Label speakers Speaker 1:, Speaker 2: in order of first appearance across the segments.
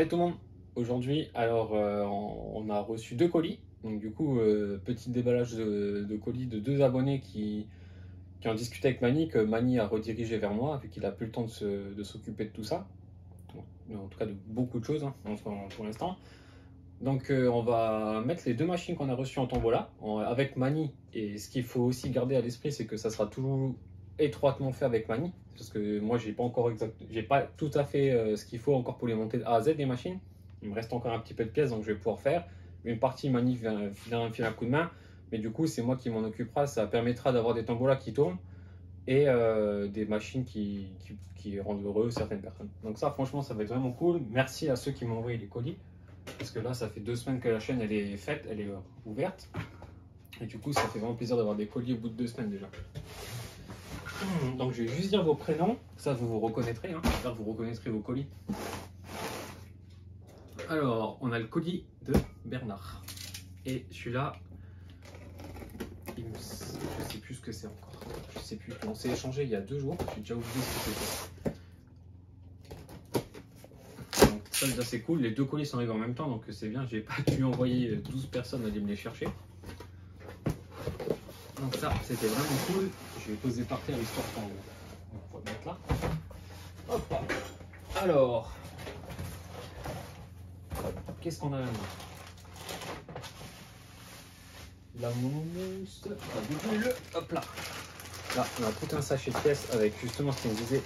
Speaker 1: Salut tout le monde. Aujourd'hui, alors on a reçu 2 colis. Donc du coup, petit déballage de colis de 2 abonnés qui ont discuté avec Mani, que Mani a redirigé vers moi, vu qu'il a plus le temps de s'occuper de tout ça. En tout cas de beaucoup de choses hein, pour l'instant. Donc on va mettre les 2 machines qu'on a reçues en tombola avec Mani. Et ce qu'il faut aussi garder à l'esprit, c'est que ça sera toujours étroitement fait avec Mani. Parce que moi, j'ai pas tout à fait ce qu'il faut encore pour les monter de A à Z des machines. Il me reste encore un petit peu de pièces, donc je vais pouvoir faire. Une partie Mani vient filer un coup de main. Mais du coup, c'est moi qui m'en occupera. Ça permettra d'avoir des tombolas qui tournent et des machines qui rendent heureux certaines personnes. Donc ça, franchement, ça va être vraiment cool. Merci à ceux qui m'ont envoyé les colis. Parce que là, ça fait 2 semaines que la chaîne elle est faite, elle est ouverte. Et du coup, ça fait vraiment plaisir d'avoir des colis au bout de 2 semaines déjà. Donc, je vais juste dire vos prénoms. Ça, vous vous reconnaîtrez. Hein. J'espère que vous reconnaîtrez vos colis. Alors, on a le colis de Bernard. Et celui-là, je ne sais plus ce que c'est encore. Je sais plus. On s'est échangé il y a 2 jours. J'ai déjà oublié ce que c'était. Donc, ça, déjà, c'est cool. Les 2 colis sont arrivés en même temps. Donc, c'est bien. J'ai pas dû envoyer 12 personnes aller me les chercher. Donc ça, c'était vraiment cool. Je vais poser par terre histoire qu'on va mettre là. Hop. Alors, qu'est-ce qu'on a là? La mousse, la bulle, hop là. Là, on a tout un sachet de pièces avec justement ce qu'il me disait.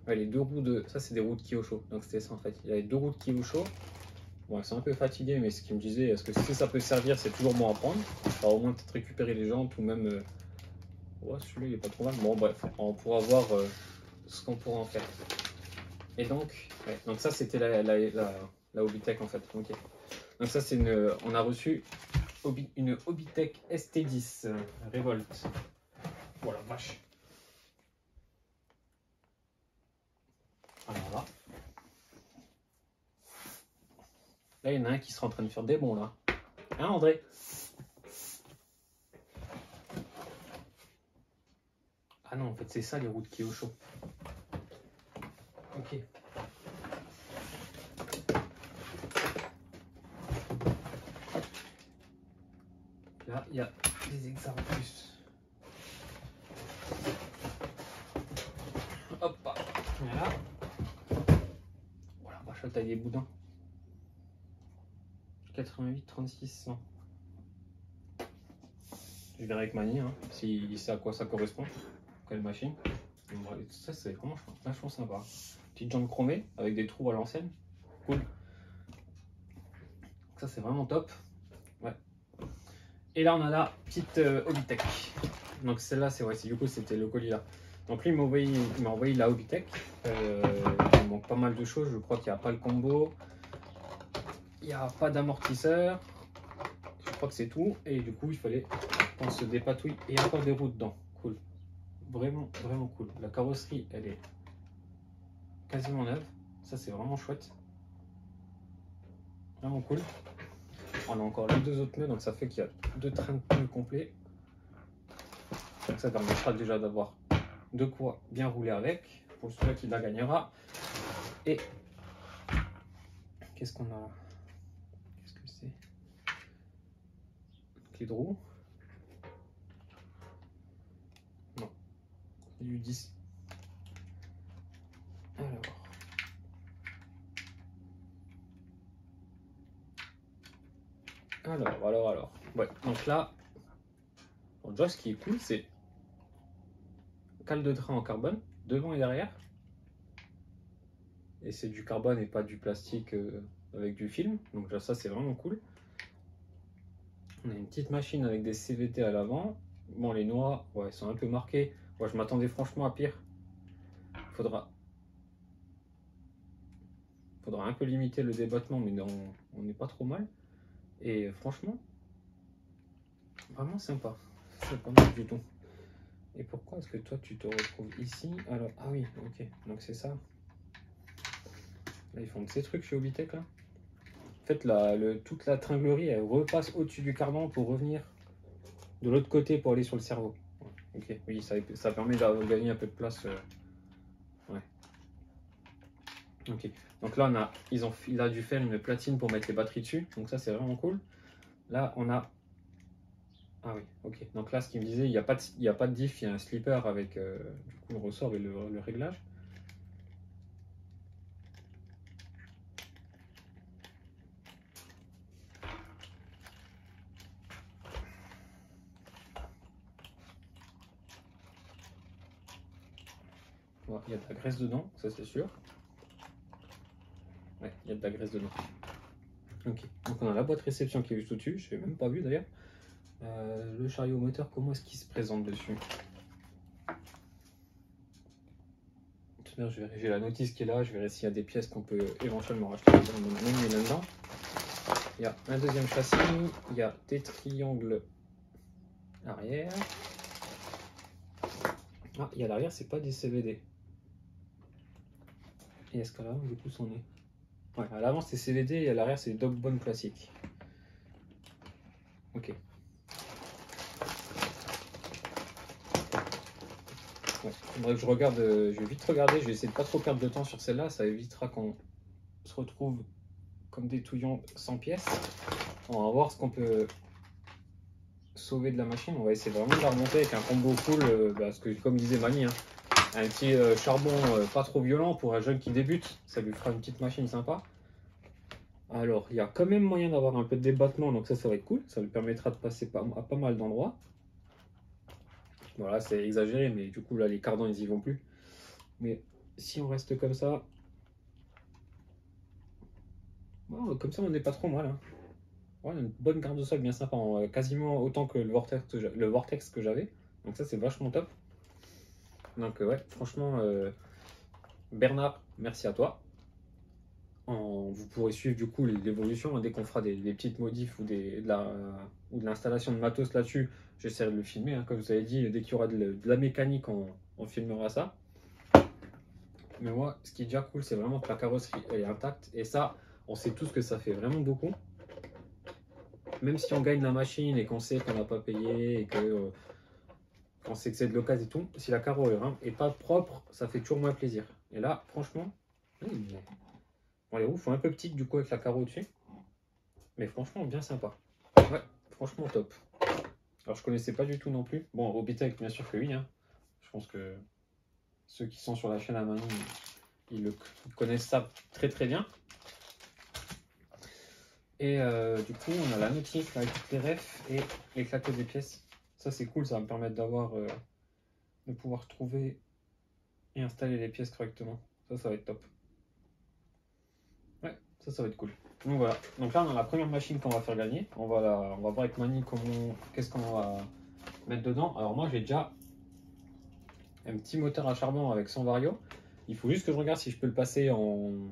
Speaker 1: Ouais, les 2 roues de... Ça, c'est des roues de Kyosho. Donc c'était ça en fait. Il y avait 2 roues de Kyosho. Bon, elles sont un peu fatiguées, mais ce qu'il me disait, est-ce que si ça peut servir, c'est toujours bon à prendre. Alors au moins peut-être récupérer les jantes ou même... Ouais, celui-là, il est pas trop mal. Bon, bref, on pourra voir ce qu'on pourra en faire. Et donc, ouais, donc ça, c'était la Hobbytech en fait. Okay. Donc ça, c'est une... On a reçu une Hobbytech ST10 Revolt. Voilà, vache. Alors là. Là, il y en a un qui sera en train de faire des bons là. Hein, André? Ah non, en fait, c'est ça les roues de Kyosho. Ok. Là, il y a des exas en plus. Hop, voilà. Voilà, vache, la taille des boudins. 88, 36, 100. Je verrai avec Mani, hein, si c'est à quoi ça correspond. Quelle machine. Ça, c'est vraiment vachement sympa. Petite jambe chromée avec des trous à l'ancienne. Cool. Ça, c'est vraiment top. Ouais. Et là, on a la petite Hobbytech. Donc, celle-là, c'est vrai, du coup, c'était le colis là. Donc, lui, il m'a envoyé la Hobbytech. Il manque pas mal de choses. Je crois qu'il n'y a pas le combo. Il n'y a pas d'amortisseur. Je crois que c'est tout. Et du coup, il fallait qu'on se dépatouille. Et il y a encore des roues dedans. Cool. Vraiment, vraiment cool. La carrosserie, elle est quasiment neuve. Ça, c'est vraiment chouette. Vraiment cool. On a encore les 2 autres pneus, donc ça fait qu'il y a 2 trains de pneus complets. Donc ça permettra déjà d'avoir de quoi bien rouler avec. Pour celui-là qui la gagnera. Et qu'est-ce qu'on a? Qu'est-ce que c'est? Clé de roue. Non. C'est du 10. Alors. Ouais, donc là, bon, déjà, ce qui est cool, c'est cale de train en carbone, devant et derrière. Et c'est du carbone et pas du plastique avec du film. Donc là, ça, c'est vraiment cool. On a une petite machine avec des CVT à l'avant. Bon, les noix, ouais, sont un peu marquées. Ouais, je m'attendais franchement à pire. Faudra un peu limiter le débattement, mais on n'est pas trop mal. Et franchement, vraiment sympa. C'est pas mal du tout. Et pourquoi est-ce que toi tu te retrouves ici? Alors, ah oui, ok, donc c'est ça. Là, ils font de ces trucs chez Hobbytech là. En fait, toute la tringlerie, elle repasse au-dessus du cardan pour revenir de l'autre côté pour aller sur le cerveau. Ok, oui, ça permet de gagner un peu de place. Ouais. Ok, donc là il a dû faire une platine pour mettre les batteries dessus, donc ça c'est vraiment cool. Là on a, ah oui, ok, donc là ce qu'il me disait, il n'y a pas de diff, il y a un slipper avec du coup le ressort et le réglage. Ouais, il y a de la graisse dedans, ça c'est sûr. Ouais, il y a de la graisse dedans. Ok, donc on a la boîte réception qui est juste au-dessus, je l'ai même pas vu d'ailleurs. Le chariot moteur, comment est-ce qu'il se présente dessus? J'ai la notice qui est là, je verrai s'il y a des pièces qu'on peut éventuellement racheter même là-dedans. Il y a un deuxième châssis, il y a des triangles arrière. Ah, il y a l'arrière, c'est pas des CVD. Et est-ce qu'à l'avant, du coup, c'en est? Ouais, à l'avant c'est CVD et à l'arrière c'est Dog Bone classique. Ok. Ouais, faudrait que je regarde, je vais vite regarder, je vais essayer de pas trop perdre de temps sur celle-là, ça évitera qu'on se retrouve comme des touillons sans pièces. On va voir ce qu'on peut sauver de la machine, on va essayer vraiment de la remonter avec un combo full, parce que comme disait Mani, hein, un petit charbon pas trop violent pour un jeune qui débute, ça lui fera une petite machine sympa. Alors, il y a quand même moyen d'avoir un peu de débattement, donc ça va être cool. Ça lui permettra de passer à pas mal d'endroits. Voilà, c'est exagéré, mais du coup, là, les cardans, ils y vont plus. Mais si on reste comme ça... Bon, comme ça, on n'est pas trop mal. Hein. Ouais, une bonne garde de sol bien sympa, quasiment autant que le vortex que j'avais. Donc ça, c'est vachement top. Donc ouais, franchement, Bernard, merci à toi. Vous pourrez suivre du coup l'évolution dès qu'on fera des petites modifs ou de l'installation de matos là-dessus. J'essaierai de le filmer, hein, comme vous avez dit, dès qu'il y aura de la mécanique, on filmera ça. Mais moi, ce qui est déjà cool, c'est vraiment que la carrosserie elle est intacte. Et ça, on sait tous que ça fait vraiment beaucoup. Même si on gagne la machine et qu'on sait qu'on n'a pas payé et que qu'on sait que c'est de l'occasion et tout, si la carreau est pas propre, ça fait toujours moins plaisir. Et là, franchement, bon, les roues font un peu petites du coup avec la carreau au-dessus. Mais franchement, bien sympa. Ouais, franchement top. Alors je connaissais pas du tout non plus. Bon, Obitech, bien sûr que oui. Hein. Je pense que ceux qui sont sur la chaîne à Mani, ils connaissent ça très très bien. Et du coup, on a la notice avec toutes les refs et l'éclaté des pièces. Ça c'est cool, ça va me permettre de pouvoir trouver et installer les pièces correctement. Ça va être top. Ouais, ça va être cool. Donc voilà. Donc là, on a la première machine qu'on va faire gagner. On va voir avec Mani qu'est-ce qu'on va mettre dedans. Alors moi, j'ai déjà un petit moteur à charbon avec son vario. Il faut juste que je regarde si je peux le passer en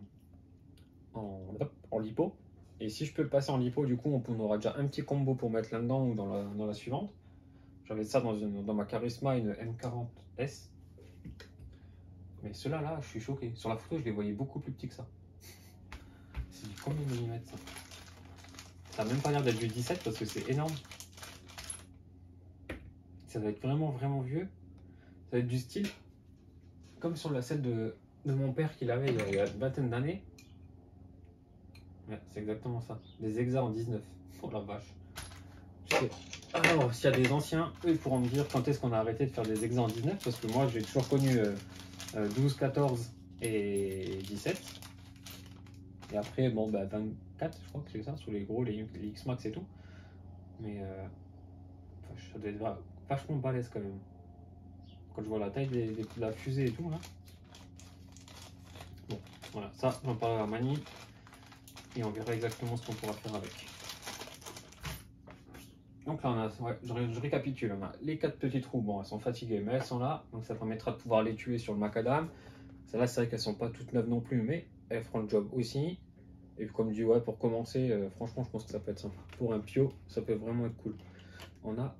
Speaker 1: lipo. Et si je peux le passer en lipo, du coup, on aura déjà un petit combo pour mettre là-dedans ou dans la suivante. J'avais ça dans ma Charisma, une M40S. Mais ceux-là, là, je suis choqué. Sur la photo, je les voyais beaucoup plus petits que ça. C'est du combien de millimètres ça? Ça n'a même pas l'air d'être du 17 parce que c'est énorme. Ça va être vraiment vraiment vieux. Ça va être du style comme sur la selle de mon père qu'il avait il y a une vingtaine d'années. Ouais, c'est exactement ça. Des Exa en 19. Oh la vache. Alors, s'il y a des anciens, eux ils pourront me dire quand est-ce qu'on a arrêté de faire des Exa en 19 parce que moi j'ai toujours connu 12, 14 et 17. Et après, bon, bah 24, je crois que c'est ça, sur les gros, les X-Max et tout. Mais ça doit être vachement balèze quand même. Quand je vois la taille de la fusée et tout là. Bon, voilà, ça, on en parlera à Mani. Et on verra exactement ce qu'on pourra faire avec. Donc là, on a, ouais, je récapitule. On a les 4 petites roues, bon, elles sont fatiguées, mais elles sont là. Donc ça permettra de pouvoir les tuer sur le macadam. Celles-là, c'est vrai qu'elles sont pas toutes neuves non plus, mais elles feront le job aussi. Et comme je dis, ouais, pour commencer, franchement, je pense que ça peut être sympa. Pour un Pio, ça peut vraiment être cool. On a...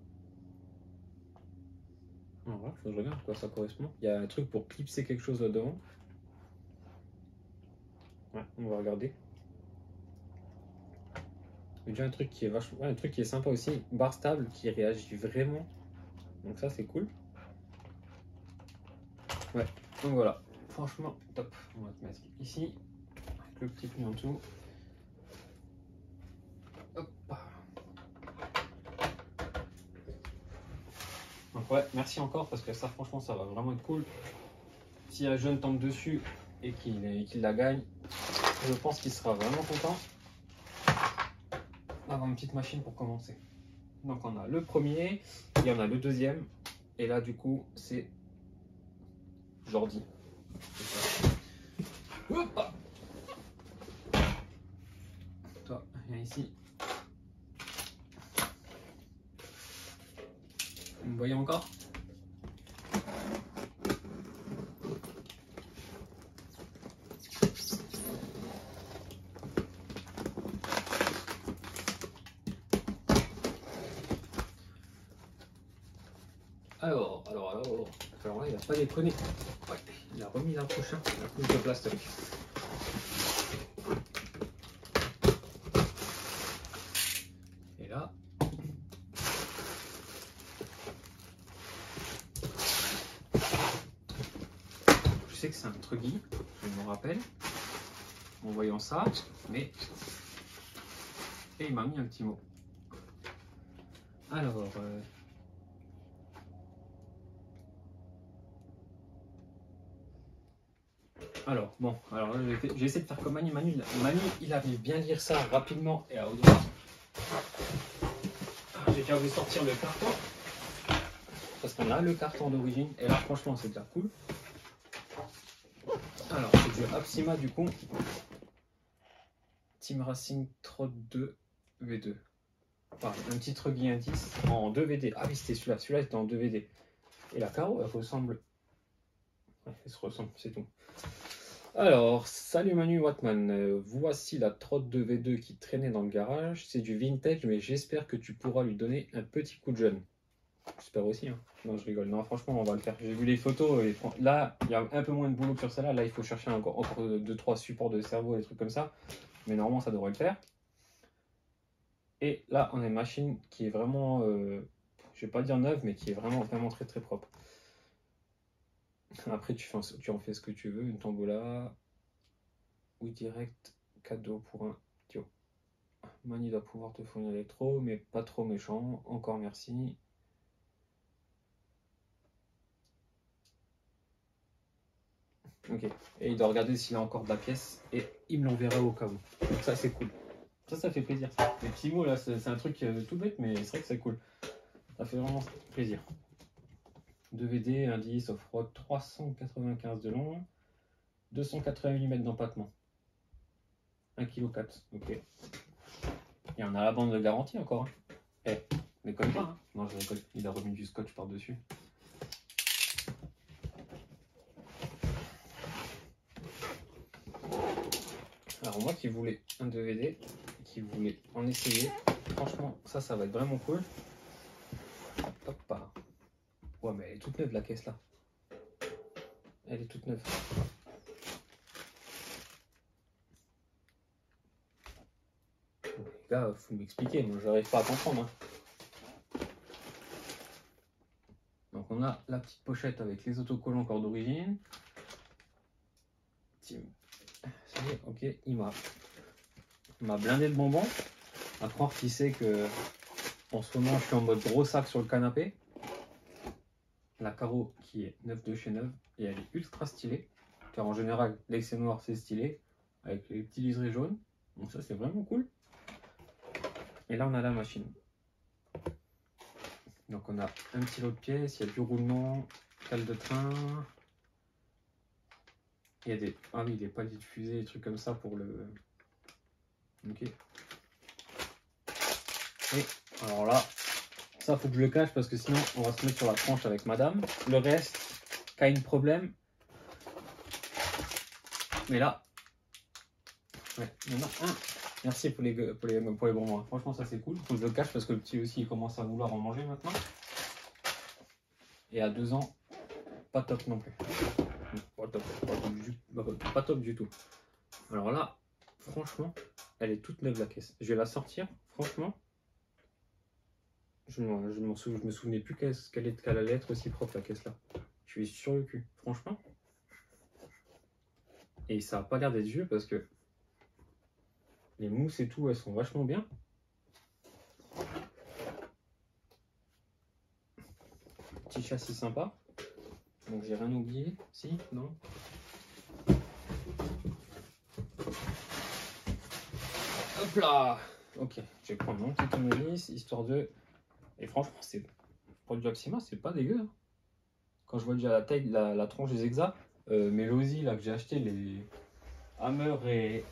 Speaker 1: Alors là, faut que je regarde à quoi ça correspond. Il y a un truc pour clipser quelque chose là-devant. Ouais, on va regarder. Déjà un truc qui est vachement, ouais, un truc qui est sympa aussi, barre stable qui réagit vraiment. Donc ça c'est cool. Ouais, donc voilà. franchement top. On va te mettre ici, avec le petit pli en dessous. Hop. Donc ouais, merci encore parce que ça franchement ça va vraiment être cool. Si un jeune tombe dessus et qu'il la gagne, je pense qu'il sera vraiment content d'avoir une petite machine pour commencer. Donc on a le premier, et on a le deuxième, et là du coup c'est Jordi. Hop, toi, viens ici. Vous me voyez encore? Alors là, il n'a pas déconné. Ouais, il a remis la prochaine, la couche de plastoc. Et là, je sais que c'est un truggy, je me rappelle, en voyant ça, mais... Et il m'a mis un petit mot. Alors... bon, alors là, j'ai essayé de faire comme Manu. Manu, il arrive bien lire ça rapidement et à haute voix. J'ai déjà voulu sortir le carton. Parce qu'on a le carton d'origine. Et là, franchement, c'est déjà cool. Alors, c'est du Apsima du coup. Team Racing Trot 2 V2. Enfin, un petit truggy indice en 2 VD. Ah oui, c'était celui-là. Celui-là était en 2 VD. Et la carreau, elle ressemble. Ouais, elle se ressemble, c'est tout. Alors, salut Manu Watman, voici la Trot 2V2 qui traînait dans le garage. C'est du vintage, mais j'espère que tu pourras lui donner un petit coup de jeune. J'espère aussi, hein. Non, je rigole. Non, franchement, on va le faire. J'ai vu les photos et là, il y a un peu moins de boulot sur celle-là. Là, il faut chercher encore 2-3 supports de cerveau, des trucs comme ça. Mais normalement, ça devrait le faire. Et là, on a une machine qui est vraiment, je vais pas dire neuve, mais qui est vraiment très très propre. Après, tu en fais ce que tu veux, une tombola ou direct cadeau pour un Tio. Mani doit pouvoir te fournir l'électro, mais pas trop méchant. Encore merci. Ok. Et il doit regarder s'il a encore de la pièce et il me l'enverra au cas où. Donc ça, c'est cool. Ça fait plaisir. Ça. Les petits mots là, c'est un truc tout bête, mais c'est vrai que c'est cool. Ça fait vraiment plaisir. 2 VD, indice off-road 395 de long, 280 mm d'empattement. 1,4 kg. Ok. Et on a la bande de garantie encore. Hein. Eh, déconne pas. Hein. Non, je déconne. Il a remis du scotch par-dessus. Alors moi qui voulais un 2VD, qui voulais en essayer, franchement, ça va être vraiment cool. Hop. Ouais, mais elle est toute neuve la caisse là. Elle est toute neuve. Les gars, faut m'expliquer, moi j'arrive pas à comprendre. Hein. Donc on a la petite pochette avec les autocollants encore d'origine. Ok, il m'a blindé le bonbon. À croire qu'il sait que en ce moment je suis en mode gros sac sur le canapé. La carreau qui est 9 de chez 9 et elle est ultra stylée. Car en général, l'excès noir c'est stylé avec les petits liserés jaunes. Donc ça c'est vraiment cool. Et là on a la machine. Donc on a un petit lot de pièces, il y a du roulement, cale de train. Il y a des. Ah oui, des paliers de fusée, des trucs comme ça pour le. Ok. Et alors là, ça faut que je le cache parce que sinon on va se mettre sur la tranche avec madame. Le reste, pas de problème. Mais là, ouais, il y en a un. Merci pour les bonbons. Franchement, ça c'est cool. Faut que je le cache parce que le petit aussi il commence à vouloir en manger maintenant. Et à 2 ans, pas top non plus. Pas top du tout. Alors là, franchement, elle est toute neuve la caisse. Je vais la sortir, franchement. Je me souvenais plus qu'elle allait être aussi propre la caisse là. Je suis sur le cul, franchement. Et ça n'a pas l'air d'être vieux parce que les mousses et tout, elles sont vachement bien. Petit châssis sympa. Donc j'ai rien oublié. Si? Non? Hop là! Ok, je vais prendre mon petit tournevis, histoire de... Et franchement, c'est pour du Axima, c'est pas dégueu. Hein. Quand je vois déjà la taille, la tronche des Exa, mes Losi là que j'ai acheté, les Hammer et...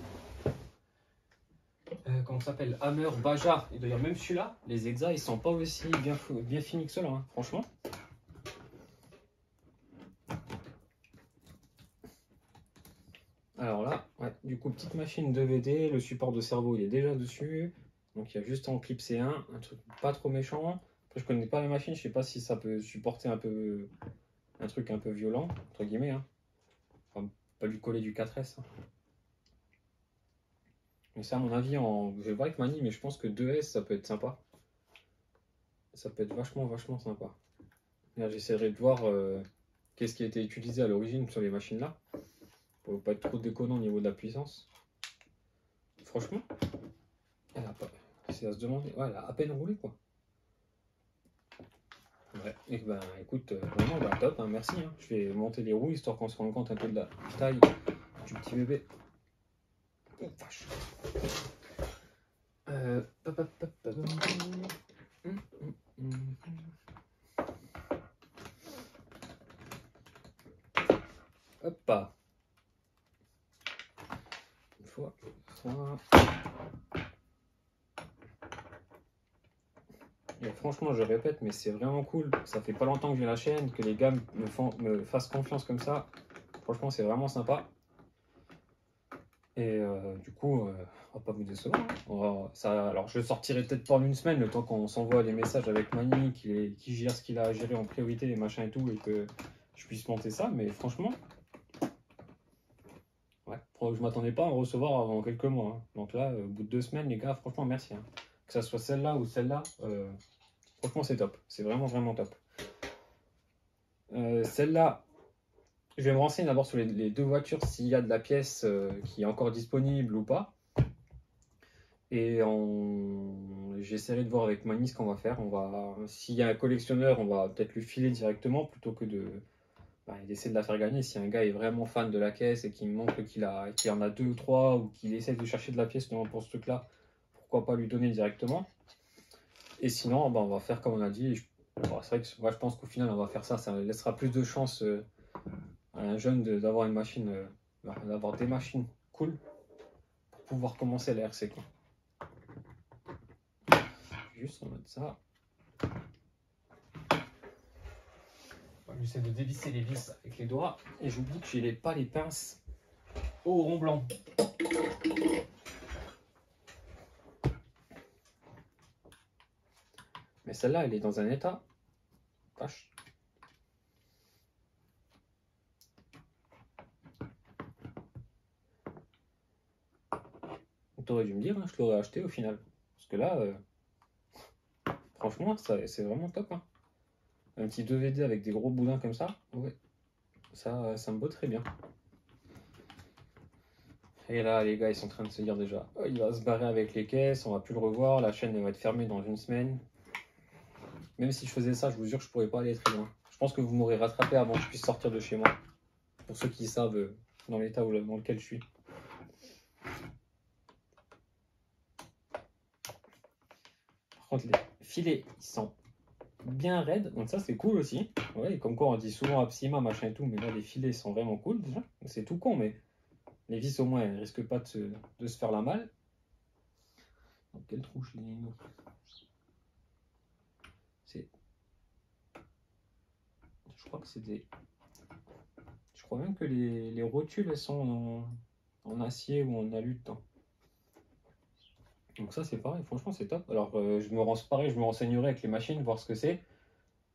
Speaker 1: comment ça s'appelle? Hammer, Bajar, et d'ailleurs même celui-là, les Exa, ils sont pas aussi bien finis que ceux-là, hein, franchement. Alors là, ouais, du coup, petite machine 2VD, le support de cerveau il est déjà dessus. Donc il y a juste en clipser un truc pas trop méchant. Après, je connais pas la machine, je sais pas si ça peut supporter un peu un truc un peu violent, entre guillemets. Hein. Enfin, pas lui coller du 4S. Hein. Mais ça, à mon avis, je vais voir avec Mani, mais je pense que 2S ça peut être sympa. Ça peut être vachement sympa. Là, j'essaierai de voir qu'est-ce qui a été utilisé à l'origine sur les machines là. Pour pas être trop déconnant au niveau de la puissance. Franchement, elle a pas. C'est à se demander. Ouais, elle a à peine roulé quoi. Ouais, et ben écoute, vraiment bah, top, hein, merci. Hein. Je vais monter les roues histoire qu'on se rende compte un peu de la taille du petit bébé. Oh vache. Hop. Une fois, trois. Et franchement, je répète, mais c'est vraiment cool. Ça fait pas longtemps que j'ai la chaîne, que les gars me fassent confiance comme ça. Franchement, c'est vraiment sympa. Et du coup, on va pas vous décevoir. Hein. Alors, je le sortirai peut-être pas en une semaine, le temps qu'on s'envoie les messages avec Mani, qui gère ce qu'il a à gérer en priorité, les machins et tout, et que je puisse monter ça. Mais franchement, ouais, je m'attendais pas à en recevoir avant quelques mois. Hein. Donc là, au bout de 2 semaines, les gars, franchement, merci. Hein. Que ça soit celle-là ou celle-là, franchement, c'est top. C'est vraiment top. Celle-là, je vais me renseigner d'abord sur les 2 voitures, s'il y a de la pièce qui est encore disponible ou pas. Et j'essaierai de voir avec Mani ce qu'on va faire. S'il y a un collectionneur, on va peut-être lui filer directement plutôt que d'essayer de la faire gagner. Si un gars est vraiment fan de la caisse et qu'il me montre qu'il en a 2 ou 3 ou qu'il essaie de chercher de la pièce pour ce truc-là, pourquoi pas lui donner directement. Et sinon, on va faire comme on a dit. C'est vrai que moi, je pense qu'au final, on va faire ça. Ça laissera plus de chance à un jeune d'avoir une machine, d'avoir des machines cool pour pouvoir commencer la RC. Quoi. Juste remettre ça. J'essaie de dévisser les vis avec les doigts et j'oublie que je n'ai pas les pinces au rond blanc. Mais celle-là, elle est dans un état. Vache. T'aurais dû me dire, hein, je l'aurais acheté au final. Parce que là, franchement, c'est vraiment top. Hein. Un petit 2VD avec des gros boudins comme ça, ouais. Ça me botte très bien. Et là, les gars, ils sont en train de se dire déjà, oh, il va se barrer avec les caisses, on va plus le revoir, la chaîne elle va être fermée dans une semaine. Même si je faisais ça, je vous jure que je pourrais pas aller très loin. Je pense que vous m'aurez rattrapé avant que je puisse sortir de chez moi. Pour ceux qui savent dans l'état dans lequel je suis. Par contre, les filets, ils sont bien raides, donc ça c'est cool aussi. Ouais, comme quoi on dit souvent Apsima, machin et tout, mais là les filets sont vraiment cool déjà. C'est tout con, mais les vis au moins elles risquent pas de se faire la malle. Donc quelle trouche les... Je crois que c'est des... Je crois même que les rotules elles sont en acier ou en alu dedans. Donc ça c'est pareil, franchement c'est top. Alors je me renseignerai avec les machines, voir ce que c'est.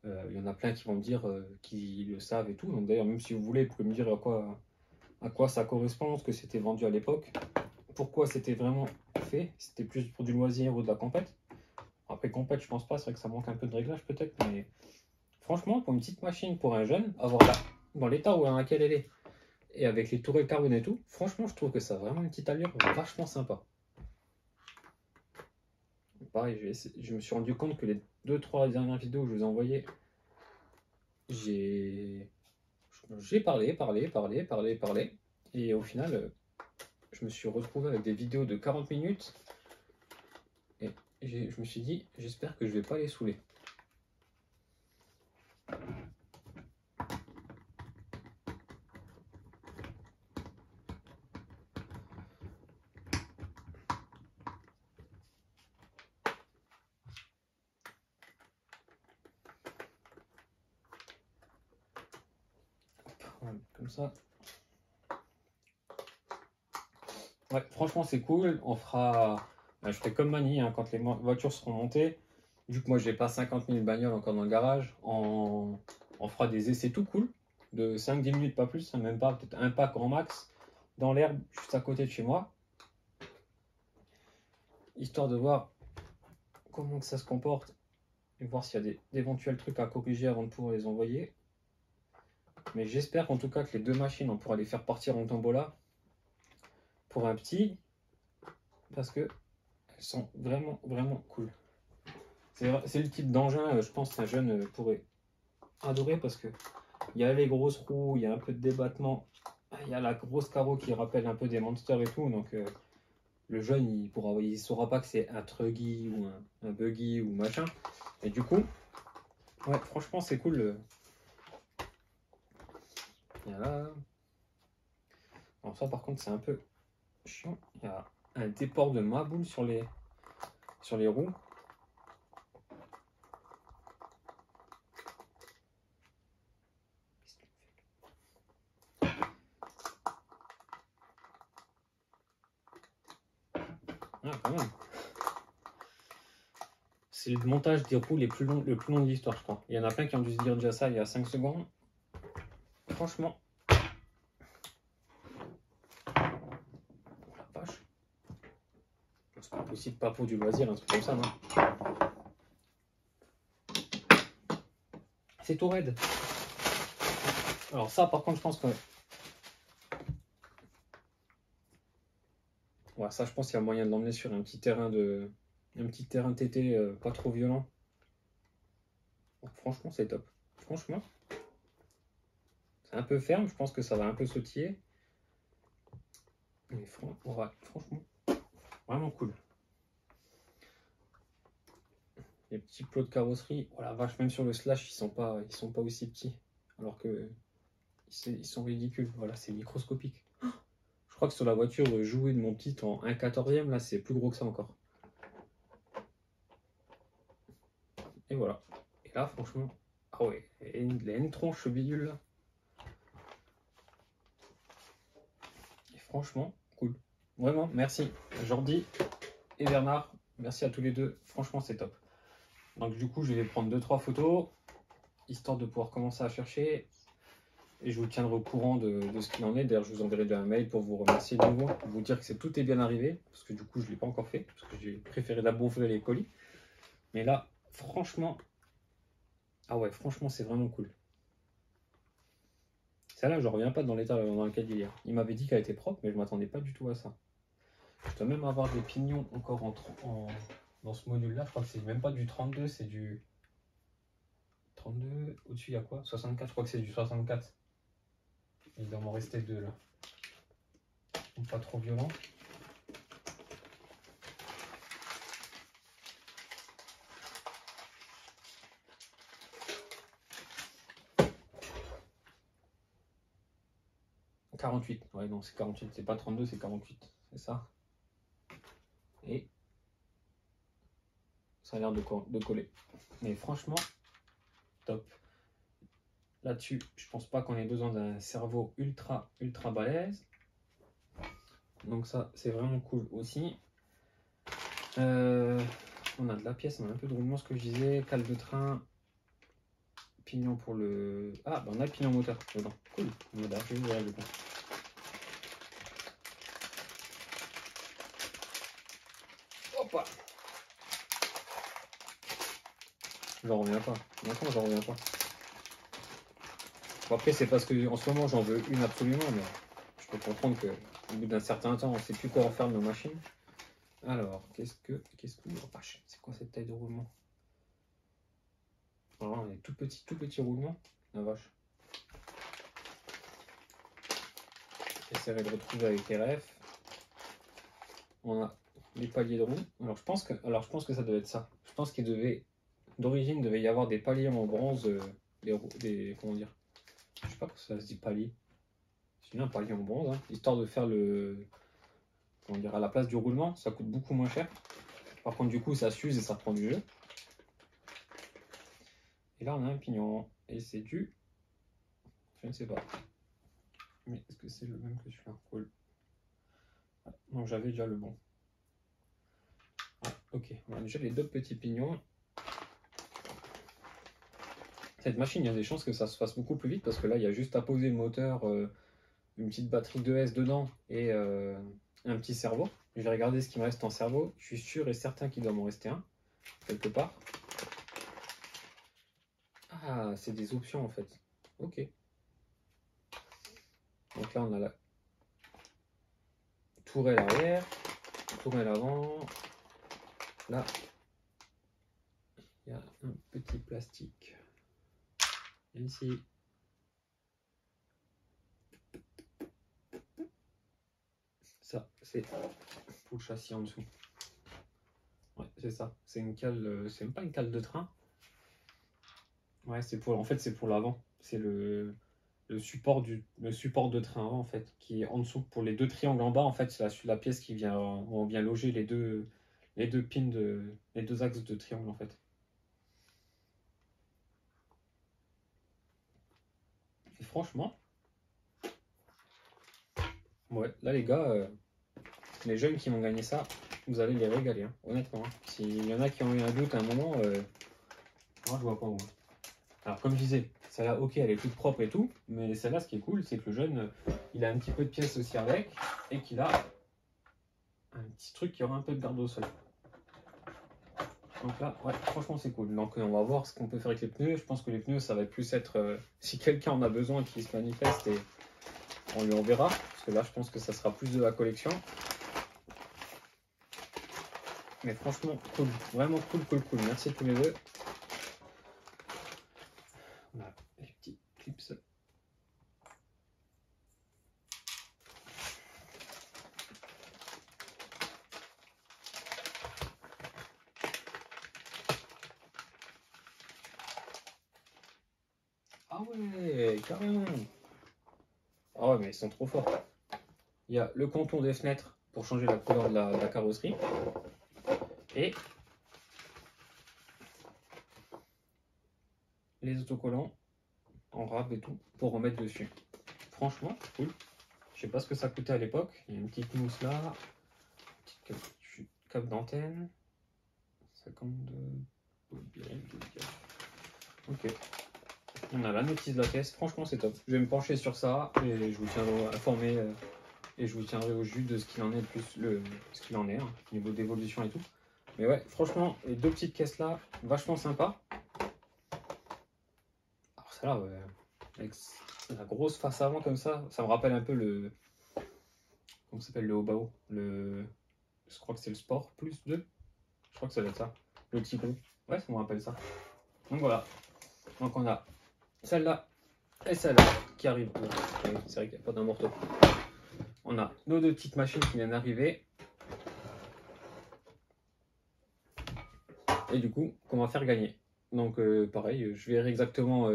Speaker 1: Il y en a plein qui vont me dire qu'ils le savent et tout. Donc d'ailleurs même si vous voulez, vous pouvez me dire à quoi ça correspond, ce que c'était vendu à l'époque, pourquoi c'était vraiment fait, c'était plus pour du loisir ou de la compète. Après compète je pense pas, c'est vrai que ça manque un peu de réglage peut-être, mais franchement pour une petite machine pour un jeune, avoir là, dans l'état dans lequel elle est, et avec les tourelles carbone et tout, franchement, je trouve que ça a vraiment une petite allure vachement sympa. Pareil, je me suis rendu compte que les 2-3 dernières vidéos que je vous ai envoyées, j'ai parlé, et au final, je me suis retrouvé avec des vidéos de 40 minutes, et je me suis dit, j'espère que je vais pas les saouler. Voilà, comme ça. Ouais, franchement, c'est cool. On fera. Je ferai comme Mani hein, quand les voitures seront montées. Vu que moi, j'ai pas 50 000 bagnoles encore dans le garage, on fera des essais tout cool de 5-10 minutes, pas plus, hein, même pas, peut-être un pack en max dans l'herbe juste à côté de chez moi. Histoire de voir comment que ça se comporte et voir s'il y a d'éventuels trucs à corriger avant de pouvoir les envoyer. Mais j'espère qu'en tout cas que les deux machines, on pourra les faire partir en tombola pour un petit, parce que elles sont vraiment cool. C'est le type d'engin, je pense qu'un jeune pourrait adorer, parce que il y a les grosses roues, il y a un peu de débattement, il y a la grosse carreau qui rappelle un peu des monsters et tout, donc le jeune il saura pas que c'est un truggy ou un buggy ou machin, et du coup ouais, franchement c'est cool. Voilà. Alors ça par contre c'est un peu chiant, il y a un déport de maboule sur les roues. Ah, quand même. C'est le montage des roues le plus long de l'histoire, je crois. Il y en a plein qui ont dû se dire déjà ça il y a 5 secondes. Franchement. Oh la vache. C'est pas possible, pas pour du loisir, un truc comme ça, non? C'est tout raide. Alors ça, par contre, je pense que... Ouais, ça, je pense qu'il y a moyen de l'emmener sur un petit terrain TT pas trop violent. Donc, franchement, c'est top. Franchement. C'est un peu ferme, je pense que ça va un peu sautiller. Mais ouais, franchement, vraiment cool. Les petits plots de carrosserie, oh la vache, même sur le slash, ils sont pas aussi petits. Alors que ils sont ridicules. Voilà, c'est microscopique. Je crois que sur la voiture jouée de mon petit en 1/14e, là, c'est plus gros que ça encore. Et voilà. Et là, franchement, ah ouais, les N-tronches bidule là. Et franchement, cool. Vraiment, merci Jordi et Bernard. Merci à tous les deux. Franchement, c'est top. Donc du coup, je vais prendre 2-3 photos, histoire de pouvoir commencer à chercher. Et je vous tiendrai au courant de ce qu'il en est. D'ailleurs, je vous enverrai un mail pour vous remercier de nouveau, pour vous dire que tout est bien arrivé. Parce que du coup, je ne l'ai pas encore fait, parce que j'ai préféré d'abord ouvrir les colis. Mais là, franchement... Ah ouais, franchement, c'est vraiment cool. Celle-là, je ne reviens pas dans l'état dans lequel il est. Il m'avait dit qu'elle était propre, mais je ne m'attendais pas du tout à ça. Je dois même avoir des pignons encore dans ce module-là. Je crois que c'est même pas du 32, c'est du... 32, au-dessus il y a quoi? 64, je crois que c'est du 64. Il doit m'en rester 2 là. Donc, pas trop violent. « 48, ouais non c'est 48, c'est pas 32, c'est 48, c'est ça. Et ça a l'air de coller. Mais franchement, top. Là-dessus, je pense pas qu'on ait besoin d'un cerveau ultra balèze. Donc ça, c'est vraiment cool aussi. On a de la pièce, on a un peu de roulement, ce que je disais. Cale de train. Pignon pour le... Ah, bah on a le pignon moteur dedans. Cool. On va je vais ouvrir le coup. Hop. J'en reviens pas. Maintenant, j'en reviens pas. Bon, après, c'est parce que en ce moment, j'en veux une absolument, mais... peux comprendre qu'au bout d'un certain temps, on ne sait plus quoi en faire de nos machines. Alors, qu'est-ce que... Oh, vache, c'est quoi cette taille de roulement? Alors, on est tout petit roulement. La vache. J'essaierai de retrouver avec les refs. On a les paliers de roue. Alors, je pense que ça devait être ça. Je pense qu'il devait... D'origine, il devait y avoir des paliers en bronze. Comment dire? Je sais pas pourquoi ça se dit palier. C'est un palier en bronze, hein, histoire de faire le... Comment dire, à la place du roulement, ça coûte beaucoup moins cher. Par contre, du coup, ça s'use et ça prend du jeu. Et là, on a un pignon. Et c'est du... Je ne sais pas. Mais est-ce que c'est le même que celui-là? Cool. Ouais, donc j'avais déjà le bon. Ouais, ok, on a déjà les deux petits pignons. Cette machine, il y a des chances que ça se fasse beaucoup plus vite parce que là, il y a juste à poser le moteur, une petite batterie 2S dedans et un petit cerveau. Je vais regarder ce qui me reste en cerveau. Je suis sûr et certain qu'il doit m'en rester un, quelque part. Ah, c'est des options en fait. Ok. Donc là, on a la tourelle arrière, tourelle avant. Là, il y a un petit plastique. Et ici. Ça, c'est pour le châssis en dessous. Ouais, c'est ça. C'est une cale, c'est même pas une cale de train. Ouais, c'est pour, en fait, c'est pour l'avant. C'est le support de train avant, en fait, qui est en dessous. Pour les deux triangles en bas, en fait, c'est la pièce qui vient, où on vient loger les deux pins les deux axes de triangle, en fait. Et franchement, ouais, là, les gars, les jeunes qui vont gagner ça, vous allez les régaler, hein, honnêtement. Hein. S'il y en a qui ont eu un doute à un moment, moi, je vois pas où. Alors, comme je disais, celle-là, ok, elle est toute propre et tout, mais celle-là, ce qui est cool, c'est que le jeune, il a un petit peu de pièces aussi avec, et qu'il a un petit truc qui aura un peu de garde au sol. Donc là, ouais, franchement, c'est cool. Donc, on va voir ce qu'on peut faire avec les pneus. Je pense que les pneus, ça va plus être si quelqu'un en a besoin, qu'il se manifeste et on lui enverra. Parce que là, je pense que ça sera plus de la collection. Mais franchement, cool. Vraiment cool. Merci à tous les deux. On a les petits clips. Ah ouais, carrément. Ah ouais, mais ils sont trop forts. Il y a le contour des fenêtres pour changer la couleur de la carrosserie. Et les autocollants en rab et tout pour remettre dessus. Franchement, cool. Je sais pas ce que ça coûtait à l'époque. Il y a une petite mousse là. Petite cap d'antenne. 52. Ok. On a la notice de la caisse. Franchement, c'est top. Je vais me pencher sur ça et je vous tiendrai informé et je vous tiendrai au jus de ce qu'il en est, ce qu'il en est, hein, au niveau d'évolution et tout. Mais ouais, franchement, les deux petites caisses là, vachement sympa. Alors celle-là, ouais, avec la grosse face avant comme ça me rappelle un peu le... Comment ça s'appelle le Obao? Je crois que c'est le Sport Plus 2. Je crois que ça doit être ça. Le petit groupe. Ouais, ça me rappelle ça. Donc voilà. Donc on a celle-là et celle-là qui arrivent. C'est vrai qu'il n'y a pas d'un morceau. On a nos deux petites machines qui viennent d'arriver. Et du coup, qu'on va faire gagner. Donc pareil, je verrai exactement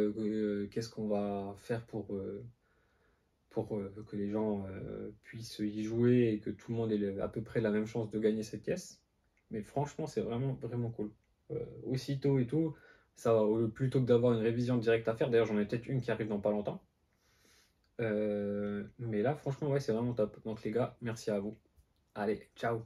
Speaker 1: qu'est-ce qu'on va faire pour que les gens puissent y jouer et que tout le monde ait à peu près la même chance de gagner cette pièce. Mais franchement, c'est vraiment cool. Aussitôt et tout, ça va, plutôt que d'avoir une révision directe à faire. D'ailleurs, j'en ai peut-être une qui arrive dans pas longtemps. Mais là, franchement, ouais, c'est vraiment top. Donc les gars, merci à vous. Allez, ciao.